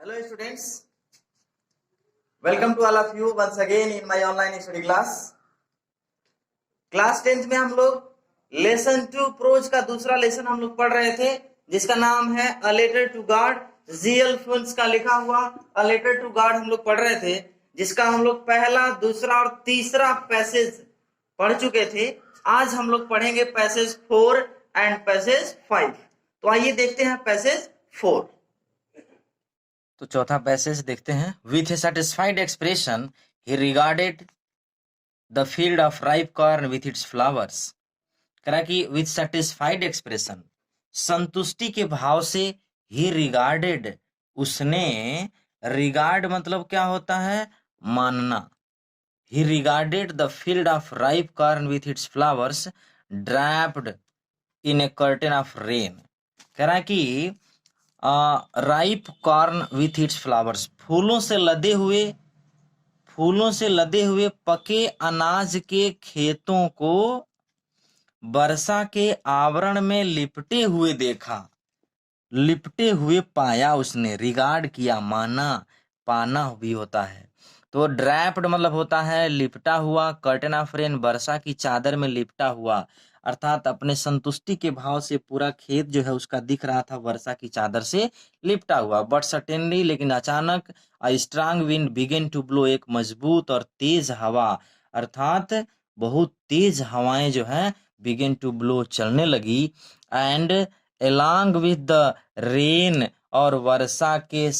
Hello students, welcome to all of you once again in my online study class. Class 10th में हम लोग lesson 2 pros का दूसरा lesson हम लोग पढ़ रहे थे जिसका नाम है a letter to God. G फुल्स का लिखा हुआ अ लेटर टू गॉड हम लोग पढ़ रहे थे जिसका हम लोग पहला, दूसरा और तीसरा पैसेज पढ़ चुके थे। आज हम लोग पढ़ेंगे पैसेज 4 एंड पैसेज 5। तो आइए देखते हैं पैसेज 4। तो चौथा पैसेज देखते हैं। With A satisfied expression he regarded the field of ripe corn with its flowers. करा कि विथ सेटिस्फाइड एक्सप्रेशन, संतुष्टि के भाव से ही रिगार्डेड, उसने, रिगार्ड मतलब क्या होता है? मानना। ही regarded the field of ripe corn with its flowers draped in A curtain of rain. कह रहा कि ripe corn with its flowers, फूलों से लदे हुए पके अनाज के खेतों को वर्षा के आवरण में लिपटे हुए देखा, लिपटे हुए पाया उसने। रिगार्ड किया, माना, पाना भी होता है। तो ड्रैप्ड मतलब होता है लिपटा हुआ, कर्टेन ऑफ रेन वर्षा की चादर में लिपटा हुआ, अर्थात अपने संतुष्टि के भाव से पूरा खेत जो है उसका दिख रहा था वर्षा की चादर से लिपटा हुआ। बट सडनली, लेकिन अचानक, a strong wind began to blow, एक मजबूत और तेज हवा, अर्थात बहुत तेज हवाएं जो है बिगेन टू ब्लो, चलने लगी। And along with the rain, और वर्षा के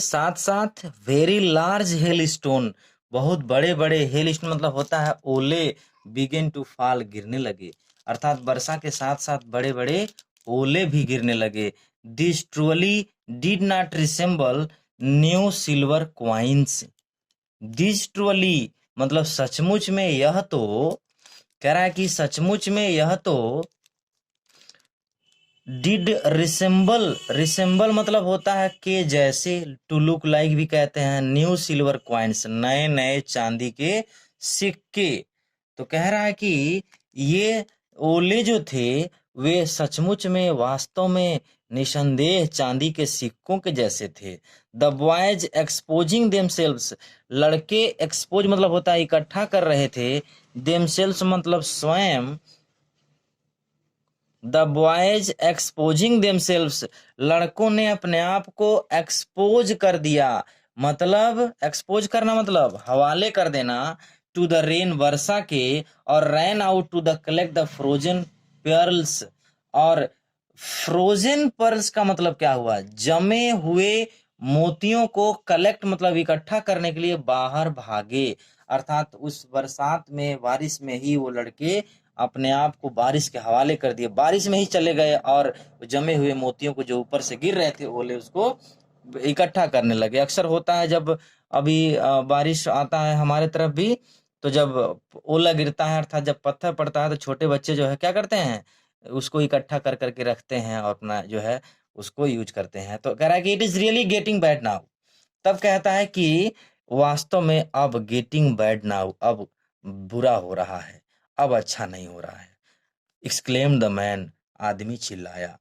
साथ साथ वेरी लार्ज हेल स्टोन, बहुत बड़े बड़े हेल स्टोन मतलब होता है ओले, बिगेन टू फॉल, गिरने लगे, अर्थात वर्षा के साथ साथ बड़े बड़े ओले भी गिरने लगे। This truly did not resemble new silver coins. This truly मतलब सचमुच में, यह तो, कह रहा है कि सचमुच में यह तो, डिड रिसेंबल मतलब होता है के जैसे, टू लुक लाइक भी कहते हैं, न्यू सिल्वर क्वाइंस, नए नए चांदी के सिक्के। तो कह रहा है कि ये ओले जो थे वे सचमुच में, वास्तव में, निसंदेह चांदी के सिक्कों के जैसे थे। द बॉयज एक्सपोजिंग देमसेल्व्स, लड़के एक्सपोज मतलब होता है इकट्ठा कर रहे थे, देमसेल्व्स मतलब स्वयं, द बॉयज एक्सपोजिंग देमसेल्व्स, लड़कों ने अपने आप को एक्सपोज कर दिया, मतलब एक्सपोज करना मतलब हवाले कर देना, टू द रेन वर्षा के, और ran out to the collect the frozen pearls, और फ्रोजन पर्ल्स का मतलब क्या हुआ? जमे हुए मोतियों को कलेक्ट मतलब इकट्ठा करने के लिए बाहर भागे, अर्थात उस बरसात में, बारिश में ही वो लड़के अपने आप को बारिश के हवाले कर दिए, बारिश में ही चले गए और जमे हुए मोतियों को जो ऊपर से गिर रहे थे ओले, उसको इकट्ठा करने लगे। अक्सर होता है जब अभी बारिश आता है हमारे तरफ भी, तो जब ओला गिरता है अर्थात जब पत्थर पड़ता है तो छोटे बच्चे जो है क्या करते हैं, उसको इकट्ठा कर करके रखते हैं और अपना जो है उसको यूज करते हैं। तो कह रहा है कि it is really getting bad now, तब कहता है कि वास्तव में अब गेटिंग बैड नाउ, अब बुरा हो रहा है, अब अच्छा नहीं हो रहा है। एक्सक्लेम द मैन, आदमी चिल्लाया,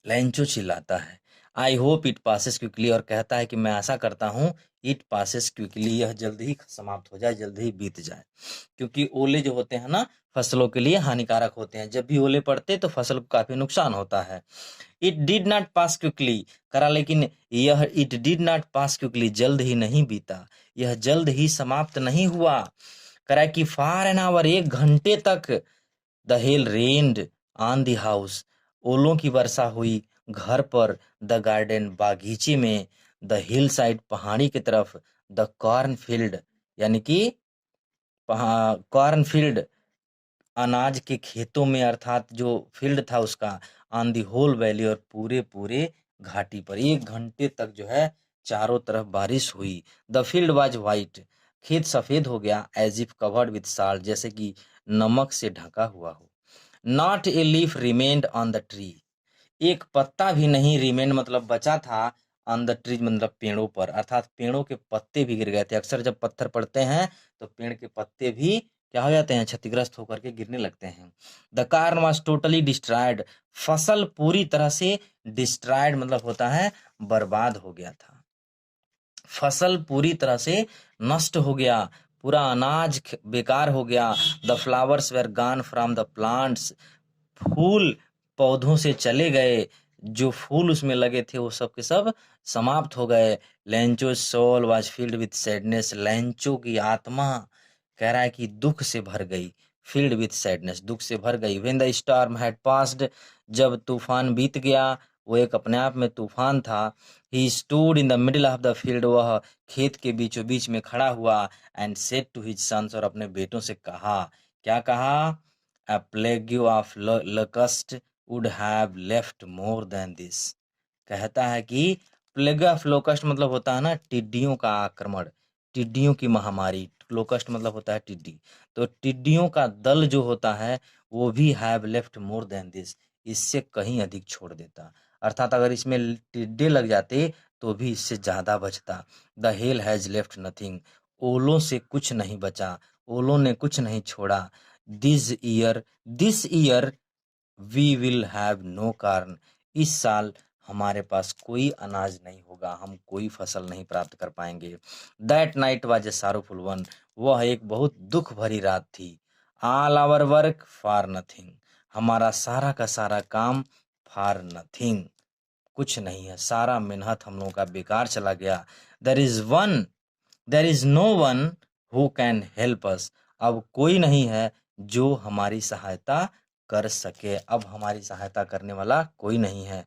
लेंचो चिल्लाता है। I hope it passes quickly, और कहता है कि मैं आशा करता हूँ इट पासेस क्विकली, यह जल्द ही समाप्त हो जाए, जल्द ही बीत जाए। क्योंकि ओले जो होते हैं ना फसलों के लिए हानिकारक होते हैं, जब भी ओले पड़ते तो फसल को काफी नुकसान होता है। It did not pass quickly, करा लेकिन यह it did not pass quickly, जल्द ही नहीं बीता, यह जल्द ही समाप्त नहीं हुआ। करा कि फार एन आवर, 1 घंटे तक, the hell rained on the house, ओलों की वर्षा हुई घर पर, द गार्डन, बागीचे में, द हिल साइड, पहाड़ी की तरफ, द कॉर्न फील्ड, यानी कि कॉर्न फील्ड, अनाज के खेतों में, अर्थात जो फील्ड था उसका, ऑन दी होल वैली, और पूरे पूरे घाटी पर। 1 घंटे तक जो है चारों तरफ बारिश हुई। द फील्ड वाज वाइट, खेत सफेद हो गया, as if covered with salt, जैसे कि नमक से ढका हुआ हो। Not a leaf remained on the tree, एक पत्ता भी नहीं, रिमेंड मतलब बचा था, ऑन द ट्री मतलब पेड़ों पर, अर्थात पेड़ों के पत्ते भी गिर गए थे। अक्सर जब पत्थर पड़ते हैं तो पेड़ के पत्ते भी क्या हो जाते हैं, क्षतिग्रस्त होकर के गिरने लगते हैं। The corn was totally destroyed, फसल पूरी तरह से डिस्ट्रॉयड मतलब होता है बर्बाद हो गया था। फसल पूरी तरह से नष्ट हो गया, पूरा अनाज बेकार हो गया। The flowers were gone from the plants, फूल पौधों से चले गए, जो फूल उसमें लगे थे वो सब के सब समाप्त हो गए। Lencho soul was filled with sadness, Lencho की आत्मा कह रहा है कि दुख से भर गई, फील्ड विथ सैडनेस, दुख से भर गई। When the storm had passed, जब तूफान बीत गया, वो एक अपने आप में तूफान था। He stood in the middle of the field, वह खेत के बीचों बीच में खड़ा हुआ। And said to his sons, और अपने बेटों से कहा, क्या कहा, a plague of locust would have left more than this। कहता है कि प्लेग ऑफ लोकस्ट मतलब होता है ना टिड्डियों का आक्रमण, टिड्डियों की महामारी। लोकस्ट मतलब होता है टिड्डी, तो टिड्डियों का दल जो होता है वो भी have left more than this, इससे कहीं अधिक छोड़ देता। अर्थात अगर इसमें टिड्डे लग जाते तो भी इससे ज्यादा बचता। The hell has left nothing, ओलों से कुछ नहीं बचा, ओलों ने कुछ नहीं छोड़ा। This year we will have no corn, इस साल हमारे पास कोई अनाज नहीं होगा, हम कोई फसल नहीं प्राप्त कर पाएंगे। That night was a sorrowful one, वह एक बहुत दुख भरी रात थी। All our work for nothing, हमारा सारा का सारा काम फॉर नथिंग, कुछ नहीं है, सारा मेहनत हम लोगों का बेकार चला गया। There is no one who can help us, अब कोई नहीं है जो हमारी सहायता कर सके, अब हमारी सहायता करने वाला कोई नहीं है।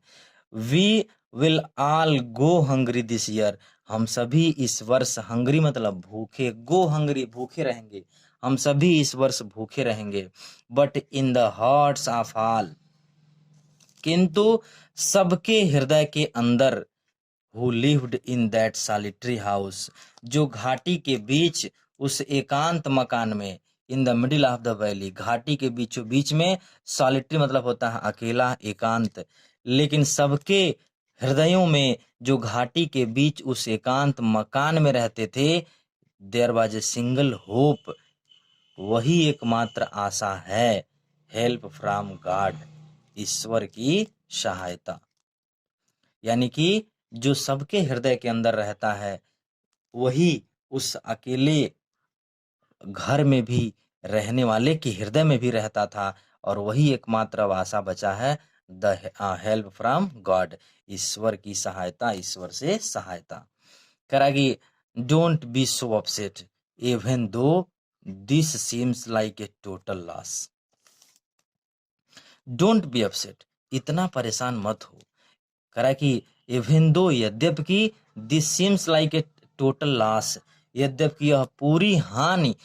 We will all go hungry this year, हम सभी इस वर्ष, हंग्री मतलब भूखे, गो हंग्री भूखे रहेंगे, हम सभी इस वर्ष भूखे रहेंगे। But in the hearts of all, किंतु सबके हृदय के अंदर, who lived in that solitary house, जो घाटी के बीच उस एकांत मकान में, इन the middle of the valley, घाटी के बीचों बीच में, सॉलिटरी मतलब होता है अकेला, एकांत, लेकिन सबके हृदयों में जो घाटी के बीच उस एकांत मकान में रहते थे, there was a single hope, वही एकमात्र आशा है, हेल्प फ्रॉम गॉड, ईश्वर की सहायता। यानी कि जो सबके हृदय के अंदर रहता है वही उस अकेले घर में भी रहने वाले के हृदय में भी रहता था, और वही एकमात्र आशा बचा है, द हेल्प फ्रॉम गॉड, ईश्वर की सहायता, ईश्वर से सहायता। करा कि don't be so upset even though this seems like a total loss, don't be upset, इतना परेशान मत हो। करा कि इवन दो, यद्यपि this seems like a total loss, यद्यपि यह पूरी हानि,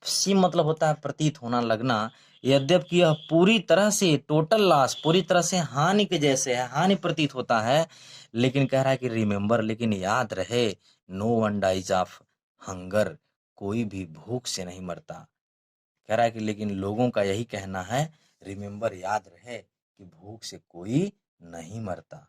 सीम मतलब होता है प्रतीत होना, लगना, यद्यपि यह पूरी तरह से टोटल लॉस, पूरी तरह से हानि के जैसे है, हानि प्रतीत होता है, लेकिन कह रहा है कि रिमेम्बर, लेकिन याद रहे, no one dies of hunger, कोई भी भूख से नहीं मरता। कह रहा है कि लेकिन लोगों का यही कहना है, रिमेम्बर, याद रहे कि भूख से कोई नहीं मरता।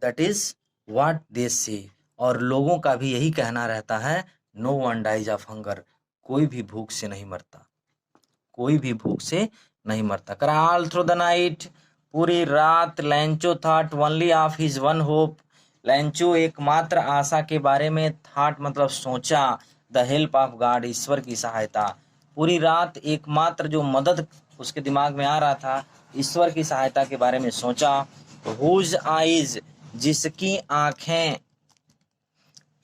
दैट इज व्हाट दे से, और लोगों का भी यही कहना रहता है, no one dies of hunger, कोई भी भूख से नहीं मरता, कोई भी भूख से नहीं मरता। करा ऑल थ्रू द नाइट, पूरी रात, Lencho thought only of his one hope, Lencho एकमात्र आशा के बारे में, थॉट मतलब सोचा, द हेल्प ऑफ गॉड, ईश्वर की सहायता। पूरी रात एकमात्र जो मदद उसके दिमाग में आ रहा था, ईश्वर की सहायता के बारे में सोचा। हुज आइज, जिसकी आंखें,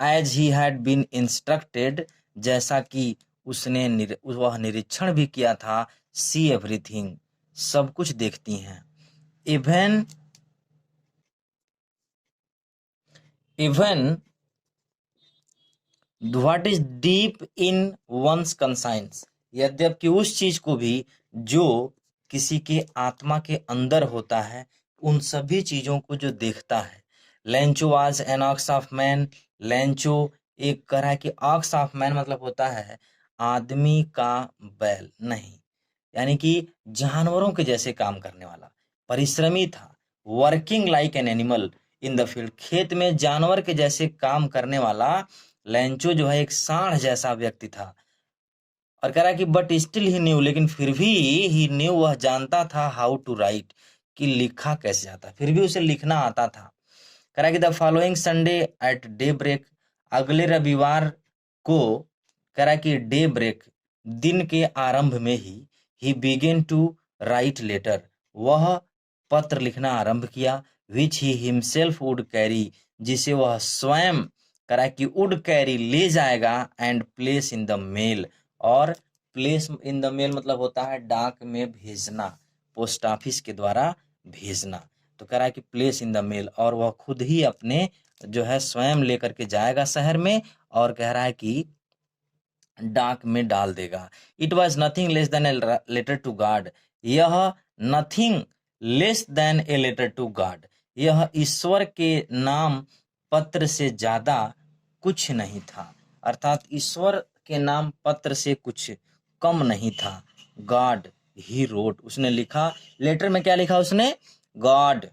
as he had been instructed, जैसा कि उसने वह निरीक्षण भी किया था, सी एवरीथिंग, सब कुछ देखती हैं। Even even what is deep in one's conscience, यद्यपि उस चीज को भी जो किसी के आत्मा के अंदर होता है, उन सभी चीजों को जो देखता है। Lencho was an ox of man, Lencho एक कह रहा है कि ऑक्स ऑफ मैन मतलब होता है आदमी का बैल नहीं, यानी कि जानवरों के जैसे काम करने वाला, परिश्रमी था। Working like an animal in the field, खेत में जानवर के जैसे काम करने वाला, लेंचो जो है एक सांड जैसा व्यक्ति था। और कह रहा है कि बट स्टिल ही न्यू, लेकिन फिर भी ही न्यू, वह जानता था हाउ टू राइट, कि लिखा कैसे जाता, फिर भी उसे लिखना आता था। कह रहा है कि the following Sunday at daybreak, अगले रविवार को, कह रहा है कि डे ब्रेक, दिन के आरंभ में ही बिगेन टू राइट लेटर, वह पत्र लिखना आरंभ किया, which he himself would carry, जिसे वह स्वयं, कह रहा है कि वुड कैरी, ले जाएगा, and place in the mail, और प्लेस इन द मेल मतलब होता है डाक में भेजना, पोस्ट ऑफिस के द्वारा भेजना। तो कह रहा है कि प्लेस इन द मेल, और वह खुद ही अपने जो है स्वयं लेकर के जाएगा शहर में, और कह रहा है कि डाक में डाल देगा। It was nothing less than a letter to God, यह nothing less than a letter to God, यह ईश्वर के नाम पत्र से ज्यादा कुछ नहीं था, अर्थात ईश्वर के नाम पत्र से कुछ कम नहीं था। गॉड ही रोट, उसने लिखा, लेटर में क्या लिखा उसने, God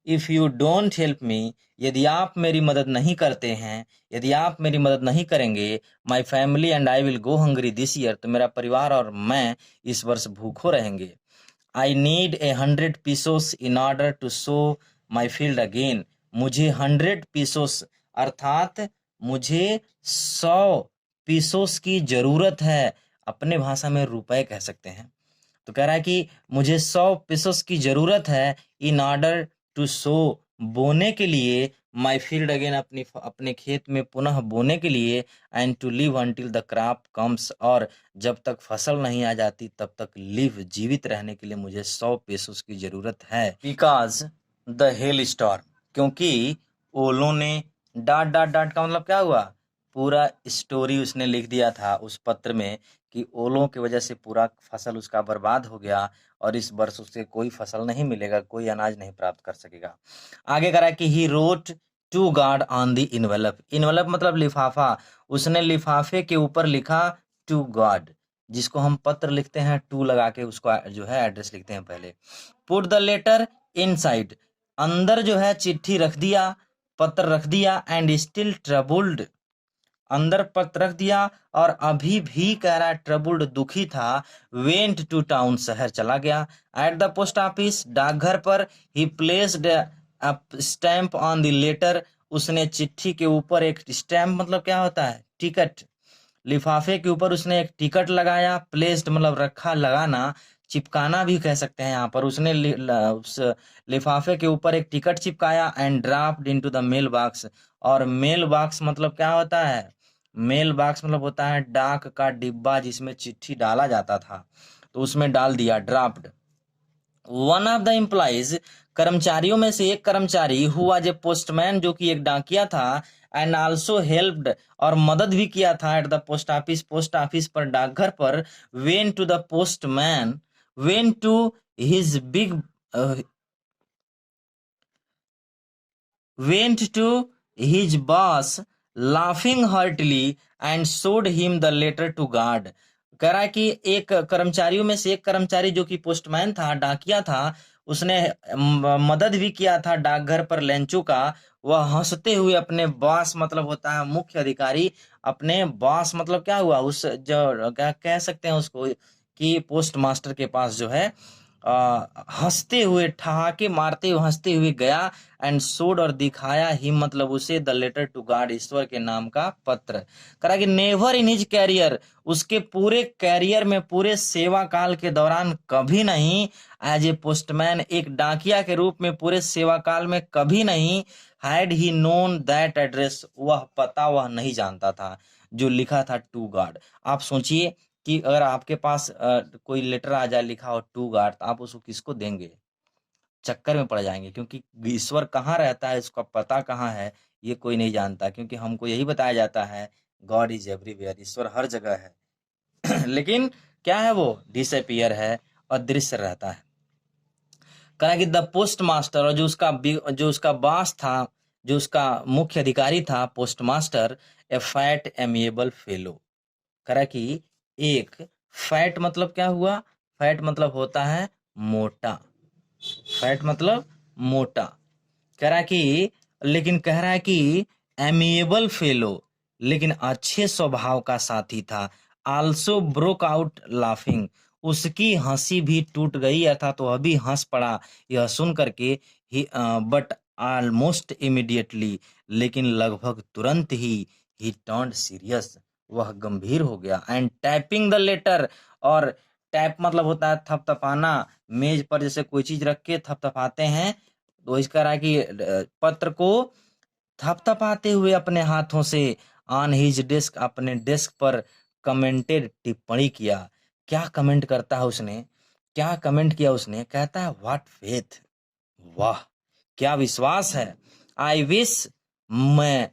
if you don't help me, यदि आप मेरी मदद नहीं करते हैं, यदि आप मेरी मदद नहीं करेंगे, my family and I will go hungry this year, तो मेरा परिवार और मैं इस वर्ष भूखों रहेंगे। I need 100 pesos in order to sow my field again, मुझे 100 पीसोस अर्थात मुझे 100 पीसोस की जरूरत है, अपने भाषा में रुपए कह सकते हैं। तो कह रहा है कि मुझे 100 पीसोस की जरूरत है, इन ऑर्डर टू सो, बोने के लिए, माई फील्ड अगेन, अपने खेत में पुनः बोने के लिए, and to live until the crop comes, और जब तक फसल नहीं आ जाती तब तक लिव, जीवित रहने के लिए मुझे 100 पेसोस की जरूरत है। बिकॉज द हेल स्टॉर्म, क्योंकि ओलों ने, डाट डाट डाट का मतलब क्या हुआ, पूरा स्टोरी उसने लिख दिया था उस पत्र में कि ओलों की वजह से पूरा फसल उसका बर्बाद हो गया, और इस वर्ष उसे कोई फसल नहीं मिलेगा, कोई अनाज नहीं प्राप्त कर सकेगा। आगे करा कि he wrote to God on the envelope, envelope मतलब लिफाफा, उसने लिफाफे के ऊपर लिखा टू गॉड, जिसको हम पत्र लिखते हैं टू लगा के उसको जो है एड्रेस लिखते हैं पहले। पुट द लेटर इनसाइड, अंदर जो है चिट्ठी रख दिया, पत्र रख दिया, एंड स्टिल ट्रबल्ड, अंदर पत्र रख दिया और अभी भी कह रहा है ट्रबल्ड, दुखी था, वेंट टू टाउन, शहर चला गया, एट द पोस्ट ऑफिस, डाकघर पर, he placed a stamp on the letter, उसने चिट्ठी के ऊपर एक स्टैंप मतलब क्या होता है, टिकट, लिफाफे के ऊपर उसने एक टिकट लगाया, प्लेस्ड मतलब रखा, लगाना, चिपकाना भी कह सकते हैं यहाँ पर, उसने उस लिफाफे के ऊपर एक टिकट चिपकाया, and dropped into the mail box, और मेल बॉक्स मतलब क्या होता है, मेल बॉक्स मतलब होता है डाक का डिब्बा जिसमें चिट्ठी डाला जाता था, तो उसमें डाल दिया, draft. One of the employees, कर्मचारियों में से एक कर्मचारी, हुआ जे पोस्टमैन, जो कि एक डाकिया था, एंड आल्सो हेल्प्ड, और मदद भी किया था, at the post office, post office पर, डाकघर पर, went to the postman, went to his big, went to his boss laughing heartily and showed him the letter to God। कह रहा है कि एक कर्मचारियों में से एक कर्मचारी जो कि पोस्टमैन था, डाकिया था, उसने मदद भी किया था डाकघर पर लेंचो का, वह हंसते हुए अपने बॉस मतलब होता है मुख्य अधिकारी, अपने बॉस मतलब क्या हुआ, उस जो क्या कह सकते हैं उसको, कि पोस्ट मास्टर के पास जो है हंसते हुए, ठहाके मारते हुए हंसते हुए गया, एंड सोड और दिखाया ही मतलब उसे, द लेटर टू गॉड, ईश्वर के नाम का पत्र। करा कि नेवर इन हिज कैरियर, उसके पूरे कैरियर में, पूरे सेवा काल के दौरान कभी नहीं, एज ए पोस्टमैन, एक डाकिया के रूप में पूरे सेवा काल में कभी नहीं, had he known that address, वह पता वह नहीं जानता था जो लिखा था टू गॉड। आप सोचिए कि अगर आपके पास कोई लेटर आ जाए लिखा हो टू गॉड, तो आप उसको किसको देंगे, चक्कर में पड़ जाएंगे, क्योंकि ईश्वर कहाँ रहता है, इसका पता कहाँ है, ये कोई नहीं जानता, क्योंकि हमको यही बताया जाता है गॉड इज एवरीवेयर, ईश्वर हर जगह है लेकिन क्या है, वो डिसअपियर है, अदृश्य रहता है। कहा कि द पोस्ट मास्टर, और जो उसका बॉस था, जो उसका मुख्य अधिकारी था, पोस्ट मास्टर, ए फैट एमिएबल फेलो, करा कि एक, फैट मतलब क्या हुआ, फैट मतलब होता है मोटा, फैट मतलब मोटा, कह रहा कि, लेकिन कह रहा है कि एमिएबल फेलो, लेकिन अच्छे स्वभाव का साथी था। आल्सो ब्रोक आउट लाफिंग, उसकी हंसी भी टूट गई, अर्थात वह भी हंस पड़ा यह सुन करके। ही बट ऑलमोस्ट इमीडिएटली, लेकिन लगभग तुरंत ही टर्न्ड सीरियस, वह गंभीर हो गया। एंड टैपिंग द लेटर, और टैप मतलब होता है थपथपाना, मेज पर जैसे कोई चीज रख के थपथपाते हैं, तो इस तरह की पत्र को थपथपाते हुए अपने हाथों से ऑन हिज डेस्क, अपने डेस्क पर कमेंटेड, टिप्पणी किया। क्या कमेंट करता है उसने, क्या कमेंट किया उसने, कहता है व्हाट फेथ, वाह क्या विश्वास है। आई विश, मैं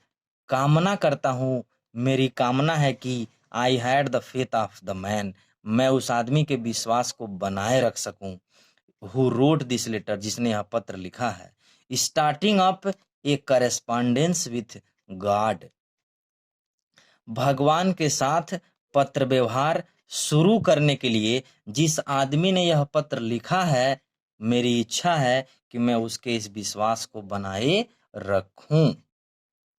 कामना करता हूँ, मेरी कामना है कि I had the faith of the man, मैं उस आदमी के विश्वास को बनाए रख सकूं। हु रोट दिस लेटर, जिसने यह पत्र लिखा है। Starting up A correspondence with God, भगवान के साथ पत्र व्यवहार शुरू करने के लिए जिस आदमी ने यह पत्र लिखा है, मेरी इच्छा है कि मैं उसके इस विश्वास को बनाए रखूं।